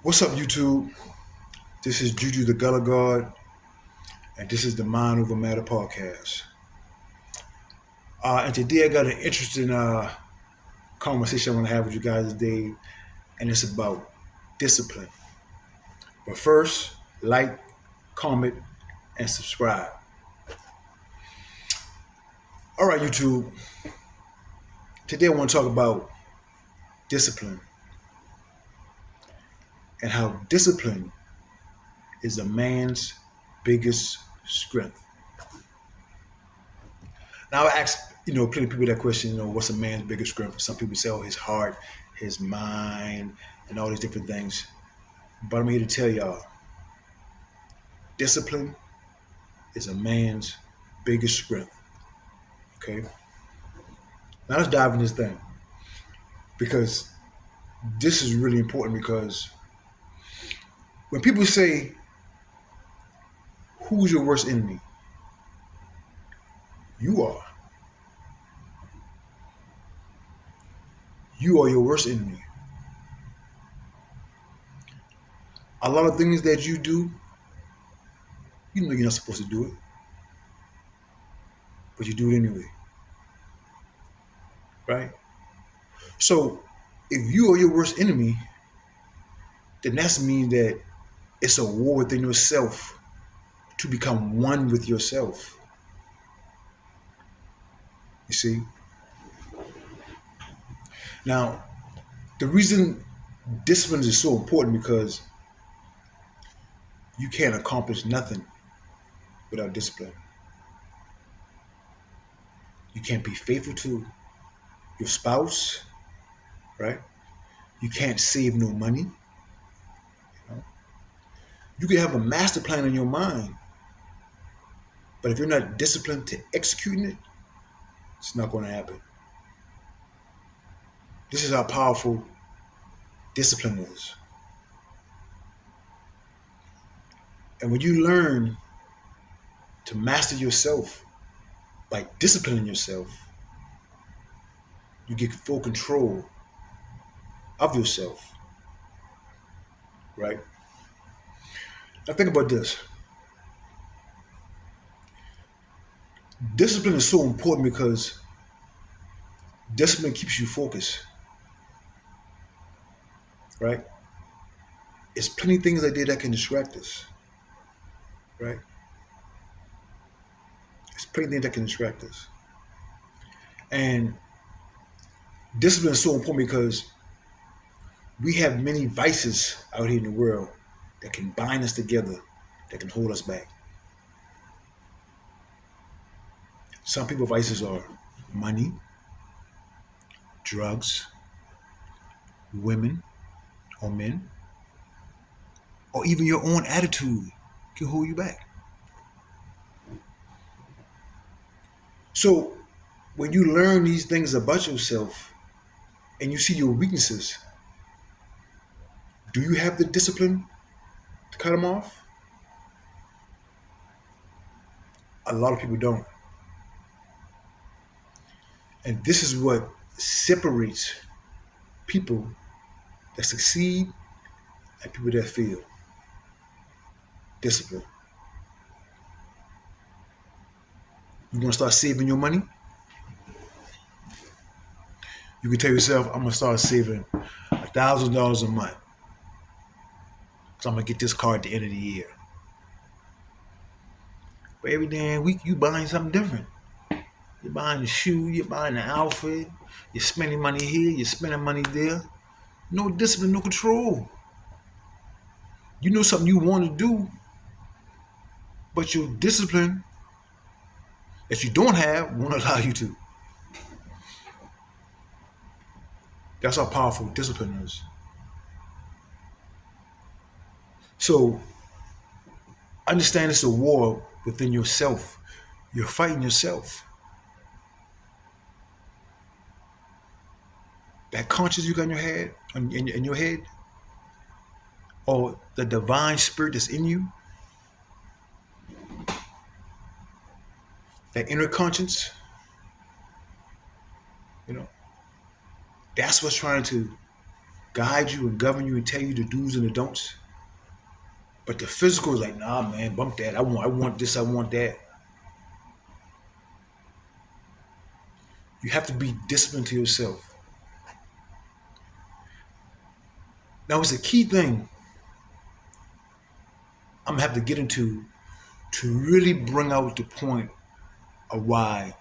What's up, YouTube? This is Juju the Gullah God, and this is the Mind Over Matter podcast. And today I got an interesting conversation I want to have with you guys today, and it's about discipline. But first, like, comment, and subscribe. All right, YouTube. Today I want to talk about discipline and how discipline is a man's biggest strength. Now I ask, plenty of people that question, what's a man's biggest strength? Some people say, oh, his heart, his mind, and all these different things. But I'm here to tell y'all, discipline is a man's biggest strength. Okay? Now let's dive in this thing. Because this is really important because when people say, who's your worst enemy? You are. You are your worst enemy. A lot of things that you do, you know you're not supposed to do it. But you do it anyway. Right? So if you are your worst enemy, then that means that it's a war within yourself to become one with yourself. You see? Now, the reason discipline is so important because you can't accomplish nothing without discipline. You can't be faithful to your spouse, right? You can't save no money. You can have a master plan in your mind, but if you're not disciplined to executing it, it's not going to happen. This is how powerful discipline is. And when you learn to master yourself by disciplining yourself, you get full control of yourself, right? Now think about this. Discipline is so important because discipline keeps you focused, right? It's plenty of things I did that can distract us, right? It's plenty of things that can distract us. And discipline is so important because we have many vices out here in the world that can bind us together, that can hold us back. Some people's vices are money, drugs, women or men, or even your own attitude can hold you back. So when you learn these things about yourself and you see your weaknesses, do you have the discipline to cut them off? A lot of people don't. And this is what separates people that succeed and people that fail. Discipline. You want to start saving your money? You can tell yourself, I'm going to start saving $1,000 a month. So I'm going to get this car at the end of the year. But every damn week you buying something different. You're buying a shoe, you're buying an outfit, you're spending money here, you're spending money there. No discipline, no control. You know something you want to do, but your discipline that you don't have won't allow you to. That's how powerful discipline is. So understand it's a war within yourself. You're fighting yourself. That conscience you got in your head, in your head, or the divine spirit that's in you, that inner conscience, that's what's trying to guide you and govern you and tell you the do's and the don'ts. But the physical is like, nah, man, bump that. I want this, I want that. You have to be disciplined to yourself. Now, it's a key thing I'm gonna have to get into to really bring out the point of why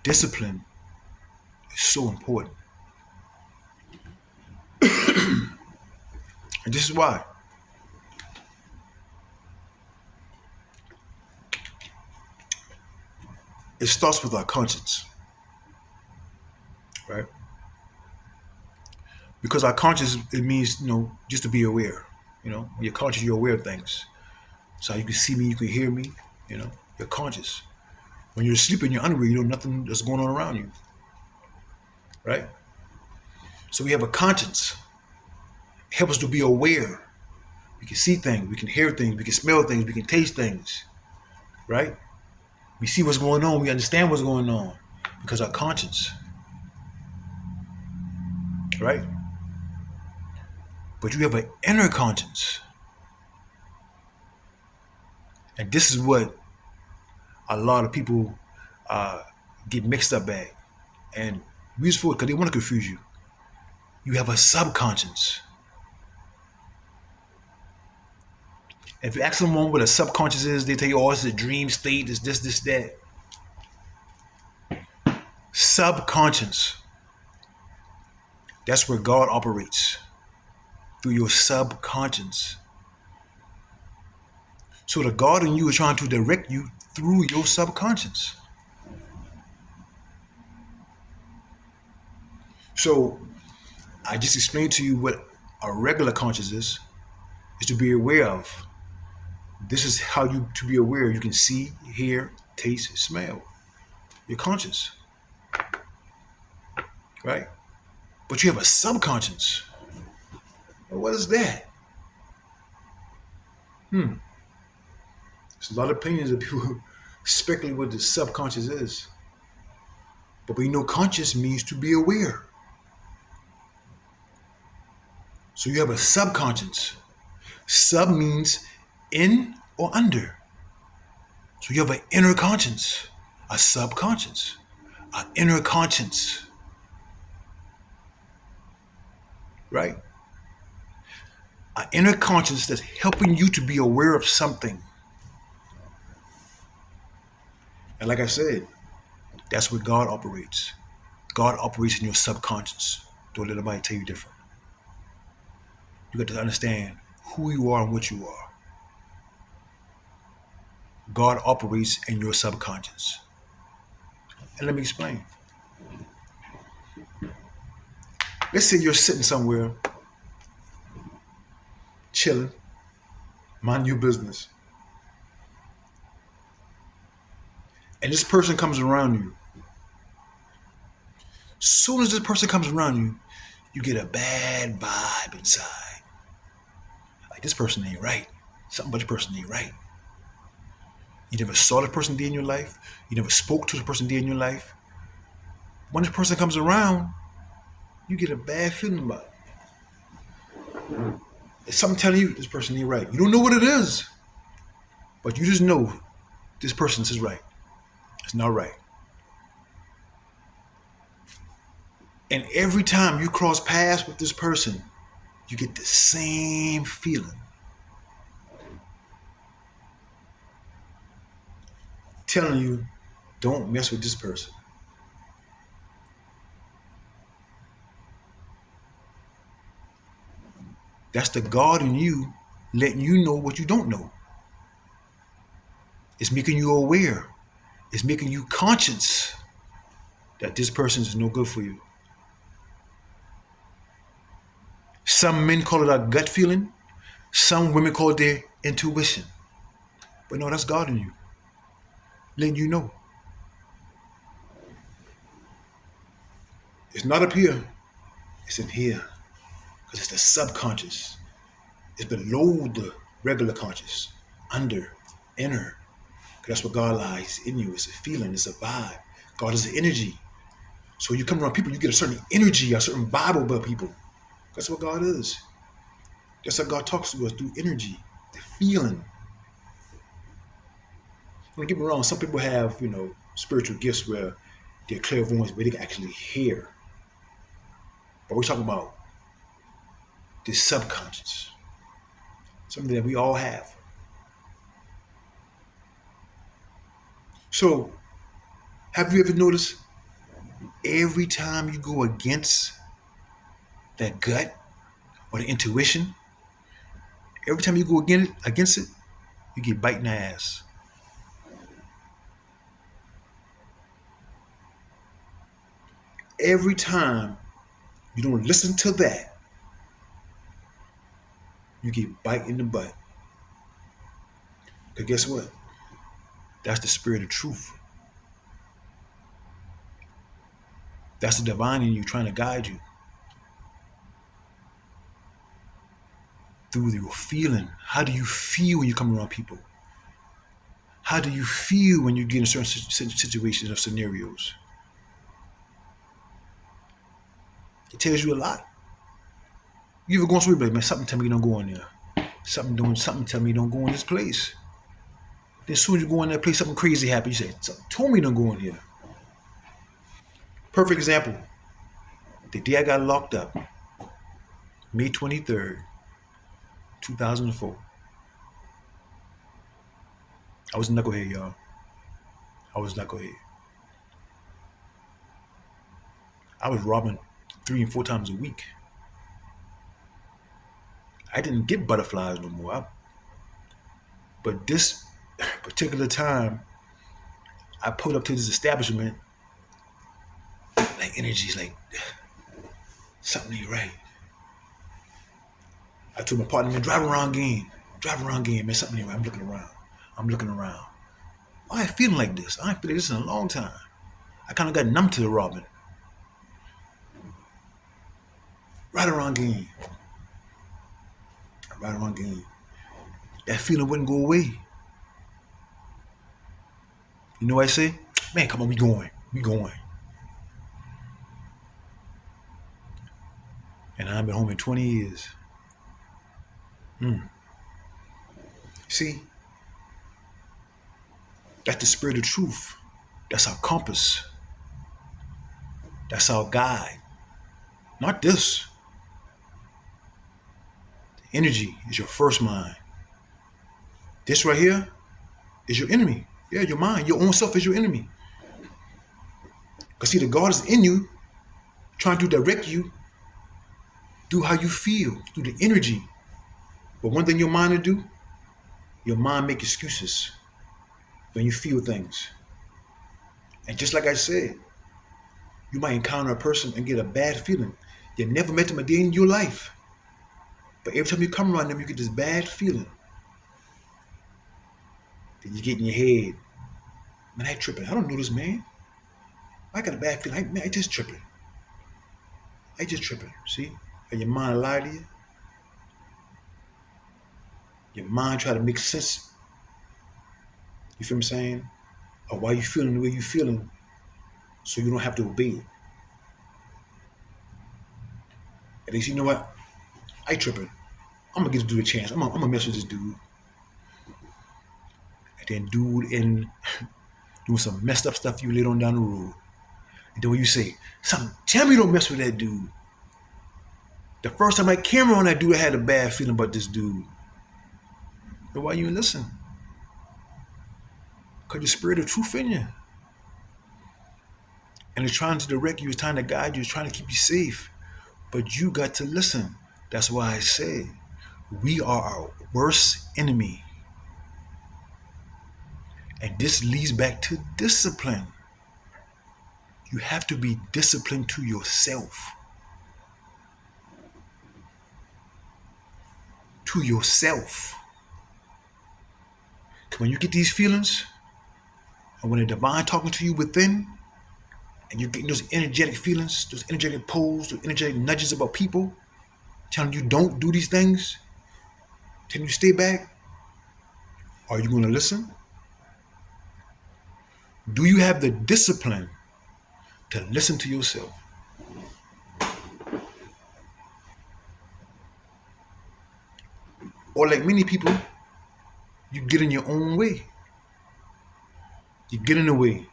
discipline is so important. And this is why. It starts with our conscience, right? Because our conscience, it means, just to be aware. When you're conscious, you're aware of things. So you can see me, you can hear me, you're conscious. When you're sleeping, you're unaware, you know nothing that's going on around you, right? So we have a conscience. It helps us to be aware. We can see things, we can hear things, we can smell things, we can taste things, right? We see what's going on, we understand what's going on because our conscience, right? But you have an inner conscience. And this is what a lot of people get mixed up at. And the reason for it, because they want to confuse you. You have a subconscious. If you ask someone what a subconscious is, they tell you, oh, it's a dream state, it's this, that. Subconscious. That's where God operates. Through your subconscious. So the God in you is trying to direct you through your subconscious. So I just explained to you what a regular conscious is to be aware of. This is how to be aware. You can see, hear, taste, smell. You're conscious. Right? But you have a subconscious. Well, what is that? There's a lot of opinions that people speculate what the subconscious is. But we know conscious means to be aware. So you have a subconscious. Sub means in or under. So you have an inner conscience, a subconscious, an inner conscience. Right? An inner conscience that's helping you to be aware of something. And like I said, that's where God operates. God operates in your subconscious. Don't let anybody tell you different. You got to understand who you are and what you are. God operates in your subconscious. And let me explain. Let's say you're sitting somewhere, chilling, mind your business. And this person comes around you. Soon as this person comes around you, you get a bad vibe inside. Like, this person ain't right. Something about this person ain't right. You never saw this person day in your life. You never spoke to this person day in your life. When this person comes around, you get a bad feeling about it. It's something telling you this person ain't right. You don't know what it is, but you just know this person is right. It's not right. And every time you cross paths with this person, you get the same feeling. Telling you, don't mess with this person. That's the God in you letting you know what you don't know. It's making you aware. It's making you conscious that this person is no good for you. Some men call it a gut feeling. Some women call it their intuition. But no, that's God in you, letting you know. It's not up here. It's in here. Because it's the subconscious. It's below the regular conscious. Under, inner. That's what God lies in you. It's a feeling. It's a vibe. God is the energy. So when you come around people, you get a certain energy, a certain vibe about people. That's what God is. That's how God talks to us, through energy, the feeling. Don't get me wrong, some people have, spiritual gifts where they're clairvoyant, where they can actually hear. But we're talking about the subconscious, something that we all have. So, have you ever noticed every time you go against that gut or the intuition, every time you go against it, you get biting the ass. Every time you don't listen to that, you get bite in the butt. Because guess what? That's the spirit of truth. That's the divine in you trying to guide you through your feeling. How do you feel when you come around people? How do you feel when you get in certain situations or scenarios? It tells you a lot. You ever go somewhere, like, man, something tell me you don't go in there. Something tell me you don't go in this place. Then as soon as you go in that place, something crazy happens. You say, something told me you don't go in here. Perfect example. The day I got locked up, May 23rd, 2004. I was a knucklehead, y'all. I was a knucklehead. I was robbing 3 and 4 times a week. I didn't get butterflies no more. But this particular time, I pulled up to this establishment, like energy's like, something ain't right. I told my partner, man, drive around again, man, something ain't right. I'm looking around. Why I feeling like this? I ain't feeling this in a long time. I kind of got numb to the robbing. Right around again. That feeling wouldn't go away. You know what I say? Man, come on, we going. And I've been home in 20 years. See, that's the spirit of truth. That's our compass. That's our guide. Not this. The energy is your first mind. This right here is your enemy. Yeah, your mind. Your own self is your enemy. Because see, the God is in you, trying to direct you through how you feel, through the energy. But one thing your mind will do, your mind make excuses when you feel things. And just like I said, you might encounter a person and get a bad feeling. You never met them a day in your life. But every time you come around them, you get this bad feeling. Then you get in your head, man, I tripping. I don't know this man. I got a bad feeling. Man, I just tripping. See? And your mind lie to you. Your mind try to make sense. You feel what I'm saying? Or why you feeling the way you feeling, so you don't have to obey it. And they say, you know what? I tripping. I'm gonna get this dude a chance. I'm gonna mess with this dude. And then dude in doing some messed up stuff you later on down the road. And then when you say, something, tell me don't mess with that dude. The first time I came around that dude, I had a bad feeling about this dude. But why you didn't listen? Because your spirit of truth in you. And it's trying to direct you, it's trying to guide you, it's trying to keep you safe. But you got to listen. That's why I say, we are our worst enemy. And this leads back to discipline. You have to be disciplined to yourself. To yourself. When you get these feelings, and when the divine talking to you within, and you're getting those energetic feelings, those energetic pulls, those energetic nudges about people, telling you don't do these things, telling you stay back, are you going to listen? Do you have the discipline to listen to yourself? Or like many people, you get in your own way. You get in the way.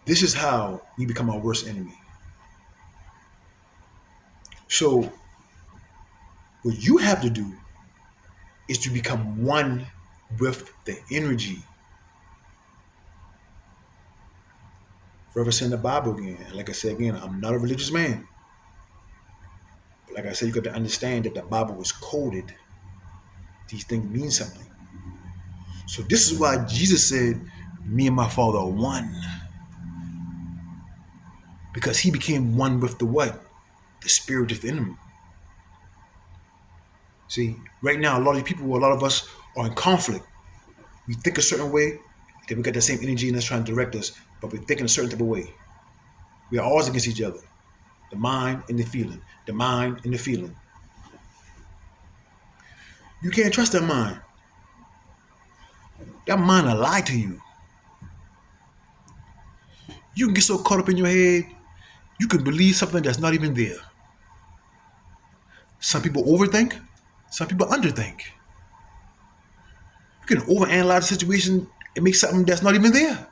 This is how we become our worst enemy. So what you have to do is to become one with the energy. Forever saying the Bible again. Like I said again, I'm not a religious man. But like I said, you got to understand that the Bible was coded. These things mean something. So this is why Jesus said, me and my Father are one. Because he became one with the what? The spirit within him. See, right now, a lot of us are in conflict. We think a certain way, then we got the same energy and that's trying to direct us, but we're thinking a certain type of way. We are always against each other. The mind and the feeling. The mind and the feeling. You can't trust that mind. That mind will lie to you. You can get so caught up in your head, you can believe something that's not even there. Some people overthink, some people underthink. You can overanalyze the situation and make something that's not even there.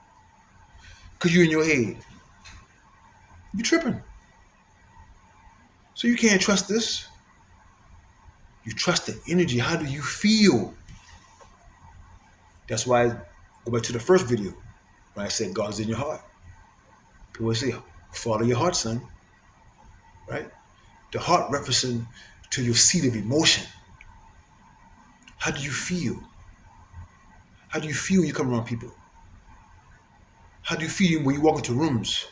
Because you're in your head. You're tripping. So you can't trust this. You trust the energy. How do you feel? That's why I go back to the first video when I said God is in your heart. People say, follow your heart, son. Right? The heart referencing to your seat of emotion. How do you feel? How do you feel when you come around people? How do you feel when you walk into rooms?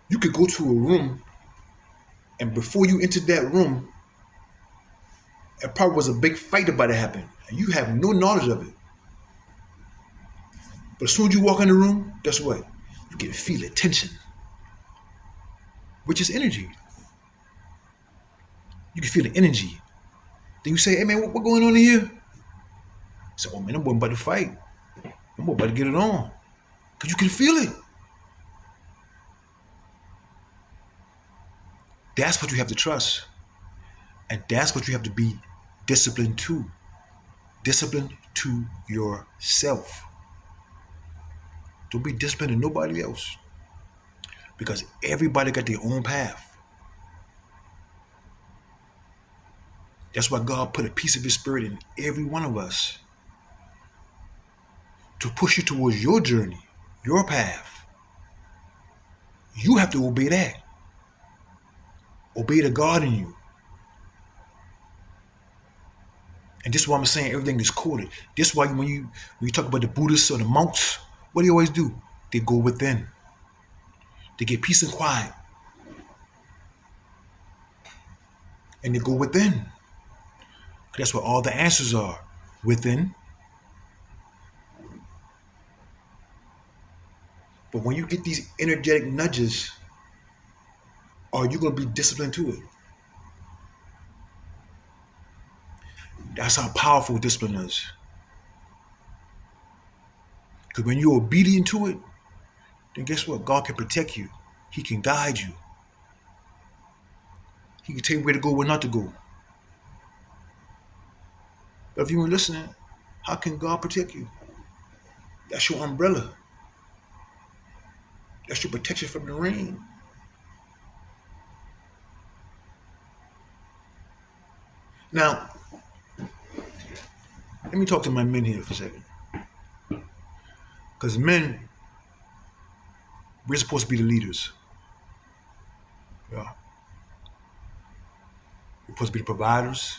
You could go to a room and before you entered that room, it probably was a big fight about to happen. And you have no knowledge of it. But as soon as you walk in the room, guess what? You can feel the tension, which is energy. You can feel the energy. Then you say, hey man, what going on in here? So, oh man, I'm about to fight. I'm about to get it on. Because you can feel it. That's what you have to trust. And that's what you have to be disciplined to. Disciplined to yourself. Don't be disciplined to nobody else. Because everybody got their own path. That's why God put a piece of his spirit in every one of us. To push you towards your journey, your path. You have to obey that. Obey the God in you. And this is why I'm saying everything is coded. This is why when you talk about the Buddhists or the monks, what do you always do? They go within. They get peace and quiet. And they go within. That's where all the answers are. Within. But when you get these energetic nudges, are you going to be disciplined to it? That's how powerful discipline is. Because when you're obedient to it, then guess what? God can protect you. He can guide you. He can tell you where to go, where not to go. But if you weren't listening, how can God protect you? That's your umbrella. That's your protection from the rain. Now, let me talk to my men here for a second. Because men, we're supposed to be the leaders. Yeah. We're supposed to be the providers,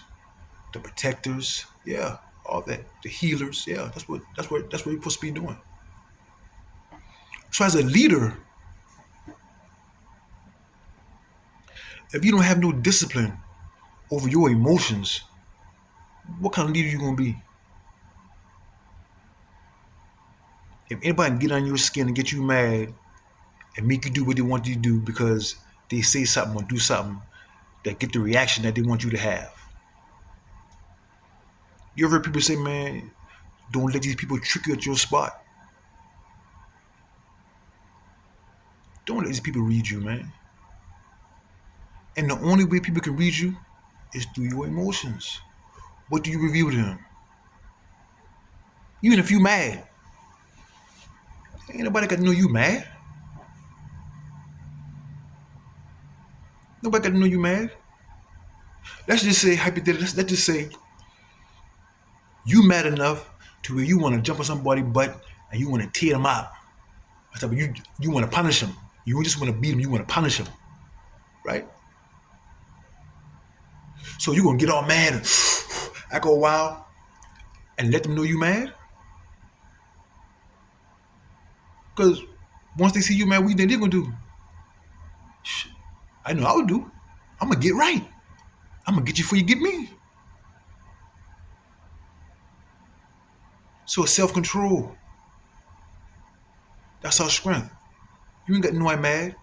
the protectors, yeah, all that. The healers, yeah, that's what you're supposed to be doing. So as a leader, if you don't have no discipline over your emotions, what kind of leader you gonna be? If anybody can get on your skin and get you mad and make you do what they want you to do because they say something or do something that get the reaction that they want you to have. You ever heard people say, man, don't let these people trick you at your spot. Don't let these people read you, man. And the only way people can read you is through your emotions. What do you reveal to them? Even if you mad, ain't nobody got to know you mad. Nobody got to know you mad. Let's just say, hypothetically, let's just say you mad enough to where you want to jump on somebody's butt and you want to tear them out. You want to punish them. You don't just want to beat them, you want to punish them. Right? So you're going to get all mad and act all wild and let them know you mad? Because once they see you mad, what do you think they're going to do? I know I would do. I'm going to get right. I'm going to get you before you get me. So it's self-control. That's our strength. You ain't got nobody mad.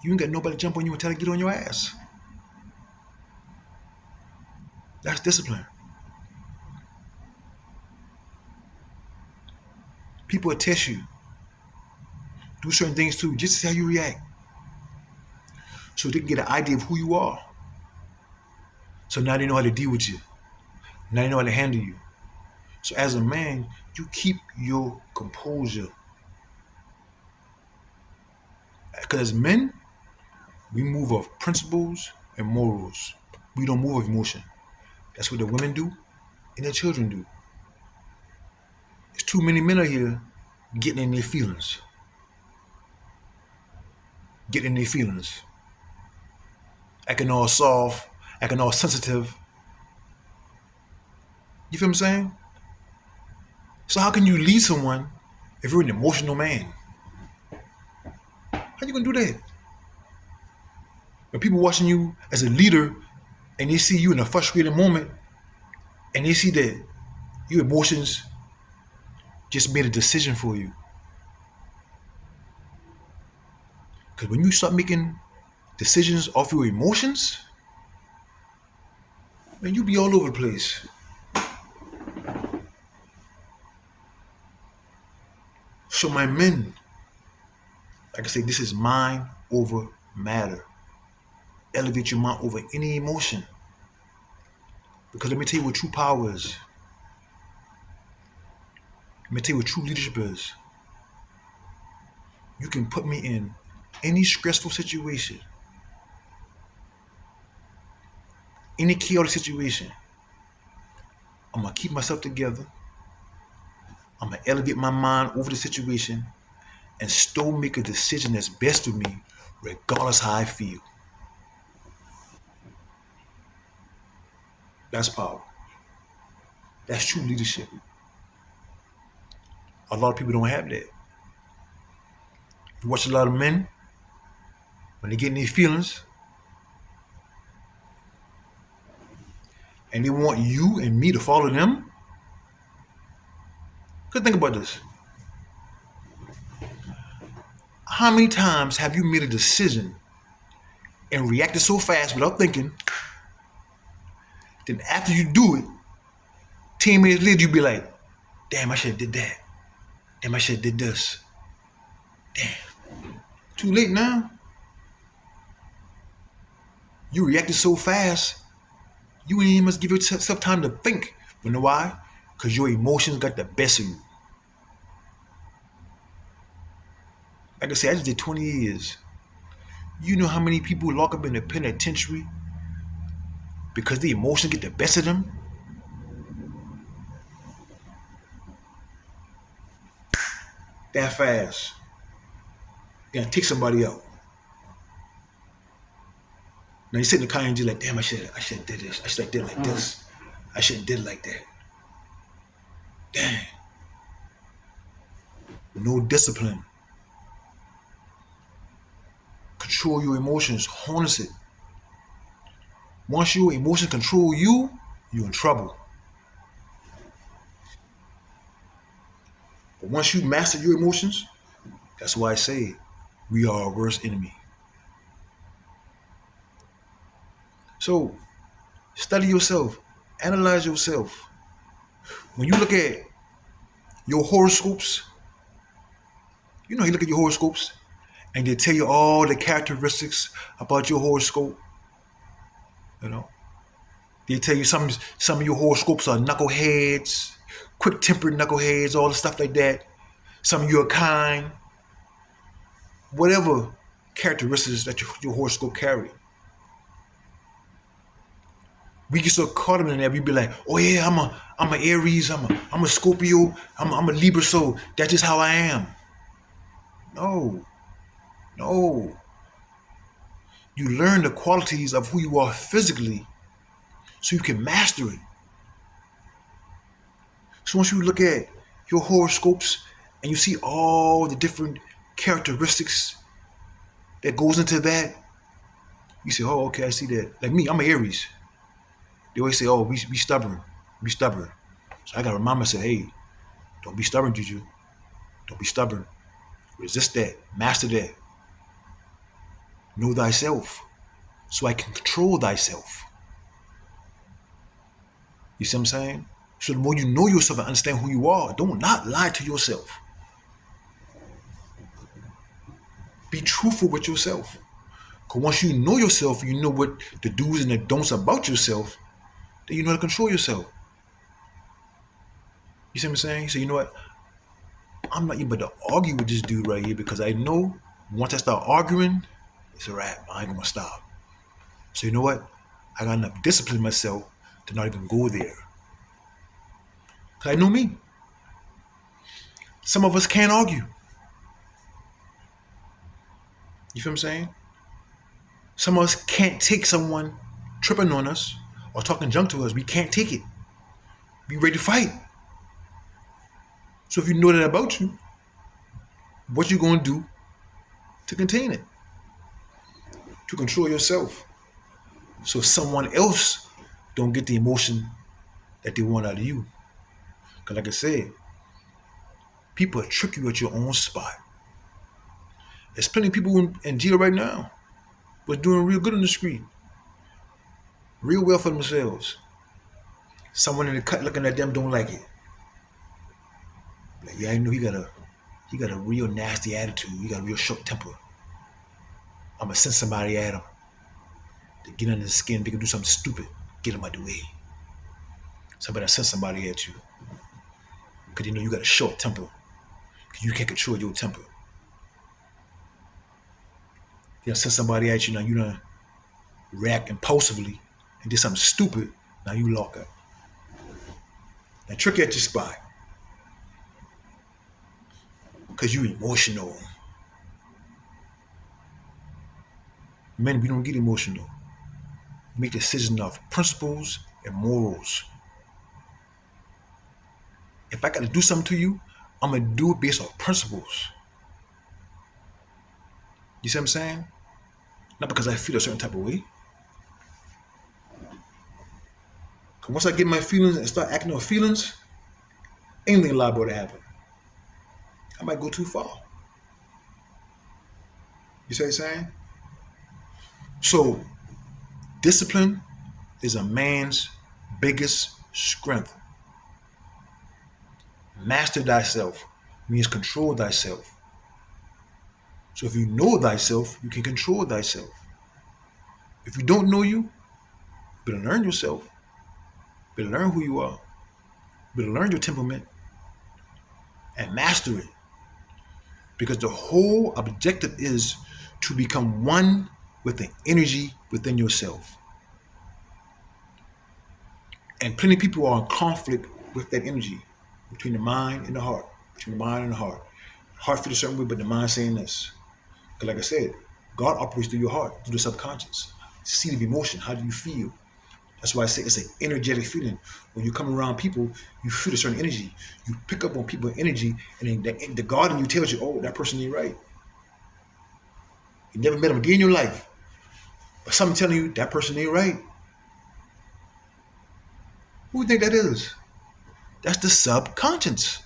You ain't got nobody jump on you and tell you to get on your ass. That's discipline. People will test you. Do certain things too, just to see how you react. So they can get an idea of who you are. So now they know how to deal with you. Now they know how to handle you. So as a man, you keep your composure. Because as men, we move off principles and morals. We don't move off emotion. That's what the women do and their children do. There's too many men out here getting in their feelings. Getting in their feelings. Acting all soft, acting all sensitive. You feel what I'm saying? So how can you lead someone if you're an emotional man? How you gonna do that? When people watching you as a leader and they see you in a frustrated moment and they see that your emotions just made a decision for you. Because when you start making decisions off your emotions, man, you be all over the place. So my men, like I say, this is mind over matter. Elevate your mind over any emotion. Because let me tell you what true power is. Let me tell you what true leadership is. You can put me in any stressful situation, any chaotic situation. I'm going to keep myself together. I'm going to elevate my mind over the situation and still make a decision that's best for me, regardless how I feel. That's power. That's true leadership. A lot of people don't have that. You watch a lot of men, when they get in their feelings, and they want you and me to follow them. Because think about this. How many times have you made a decision and reacted so fast without thinking, then after you do it, 10 minutes later you be like, damn, I should have did that. Damn, I should have did this. Damn. Too late now. You reacted so fast, you ain't even must give yourself time to think. You know why? Because your emotions got the best of you. Like I said, I just did 20 years. You know how many people lock up in the penitentiary because the emotions get the best of them? That fast. You're gonna take somebody out. Now you sit in the car and you're like, damn, I should have did this. I should have did it like this. I shouldn't did it like that. Damn. No discipline. Control your emotions. Harness it. Once your emotions control you, you're in trouble. But once you master your emotions, that's why I say we are our worst enemy. So study yourself. Analyze yourself. When you look at your horoscopes, You know, you look at your horoscopes and they tell you all the characteristics about your horoscope. You know, they tell you some of your horoscopes are knuckleheads, quick-tempered knuckleheads, all the stuff like that. Some of you are kind, whatever characteristics that your horoscope carry. We get so caught up in that we be like, oh yeah, I'm a Aries, I'm a Scorpio, I'm a Libra, so that's just how I am. No, no. You learn the qualities of who you are physically so you can master it. So once you look at your horoscopes and you see all the different characteristics that goes into that, you say, oh, okay, I see that. Like me, I'm an Aries. They always say, oh, be stubborn, be stubborn. So I gotta remind myself, hey, don't be stubborn, Juju. Don't be stubborn. Resist that, master that. Know thyself so I can control thyself. You see what I'm saying? So the more you know yourself and understand who you are, don't not lie to yourself. Be truthful with yourself. Because once you know yourself, you know what the do's and the don'ts about yourself, then you know how to control yourself. You see what I'm saying? So you know what? I'm not even about to argue with this dude right here because I know once I start arguing, it's a wrap. I ain't gonna stop. So you know what? I got enough discipline myself to not even go there. Because I know me. Some of us can't argue. You feel what I'm saying? Some of us can't take someone tripping on us or talking junk to us. We can't take it. Be ready to fight. So if you know that about you, what you gonna do to contain it? To control yourself. So someone else don't get the emotion that they want out of you. Because like I said, people trick you at your own spot. There's plenty of people in jail right now but doing real good on the street. Real well for themselves. Someone in the cut looking at them don't like it. Like, yeah, I know he got a real nasty attitude. He got a real short temper. I'ma send somebody at him to get under the skin. They can do something stupid. Get him out the way. Somebody send somebody at you because you know you got a short temper. Because you can't control your temper. They'll send somebody at you now. You done react impulsively and did something stupid. Now you lock up. Now trick at your spot. Because you emotional. Men, we don't get emotional. We make decisions off principles and morals. If I got to do something to you, I'm going to do it based on principles. You see what I'm saying? Not because I feel a certain type of way. Because once I get my feelings and start acting on feelings, anything liable to happen. I might go too far. You see what I'm saying? So, discipline is a man's biggest strength. Master thyself means control thyself. So if you know thyself, you can control thyself. If you don't know you better learn yourself. Better learn who you are. Better learn your temperament and master it. Because the whole objective is to become one with the energy within yourself. And plenty of people are in conflict with that energy between the mind and the heart. Between the mind and the heart. Heart feels a certain way, but the mind saying this. Because like I said, God operates through your heart, through the subconscious. Seat of emotion, how do you feel? That's why I say it's an energetic feeling. When you come around people, you feel a certain energy. You pick up on people's energy, and then the God in you tells you, oh, that person ain't right. You never met him again in your life. But something telling you that person ain't right. Who do you think that is? That's the subconscious.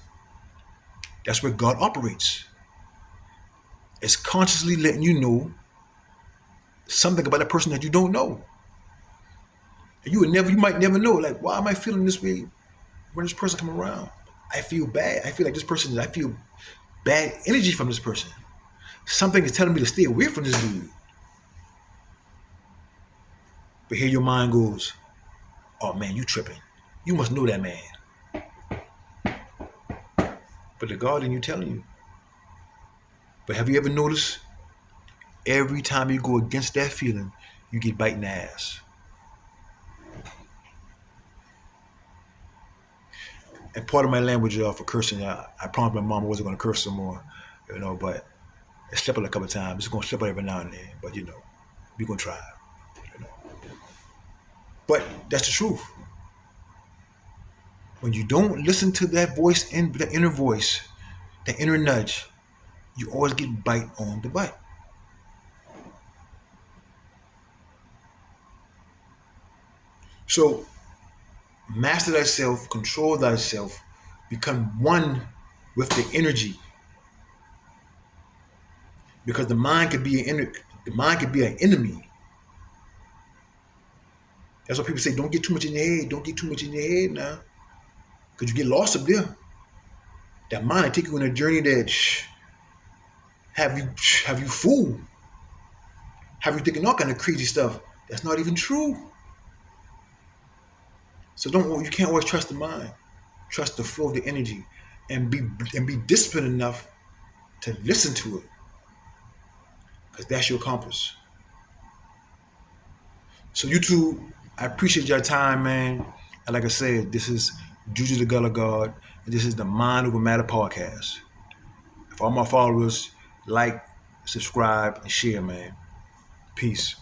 That's where God operates. It's consciously letting you know something about that person that you don't know. And you might never know, like, why am I feeling this way when this person come around? I feel bad. I feel like this person, I feel bad energy from this person. Something is telling me to stay away from this dude. But here your mind goes, oh man, you tripping. You must know that man. But the God in you telling you. But have you ever noticed, every time you go against that feeling, you get bite in the ass. And part of my language for cursing, I promised my mom I wasn't going to curse some more, but I slept a couple of times. It's going to slip out every now and then, but we're going to try. But that's the truth. When you don't listen to that voice, that inner voice, that inner nudge, you always get bite on the butt. So, master thyself, control thyself, become one with the energy. Because the mind could be an enemy. That's why people say, don't get too much in your head. Don't get too much in your head now. Because you get lost up there. That mind will take you on a journey that have you fooled. Have you thinking all kind of crazy stuff that's not even true. So you can't always trust the mind. Trust the flow of the energy, and be disciplined enough to listen to it, because that's your compass. So YouTube, I appreciate your time, man. And like I said, this is Juju the Gullah God, and this is the Mind Over Matter podcast. If all my followers like, subscribe, and share, man. Peace.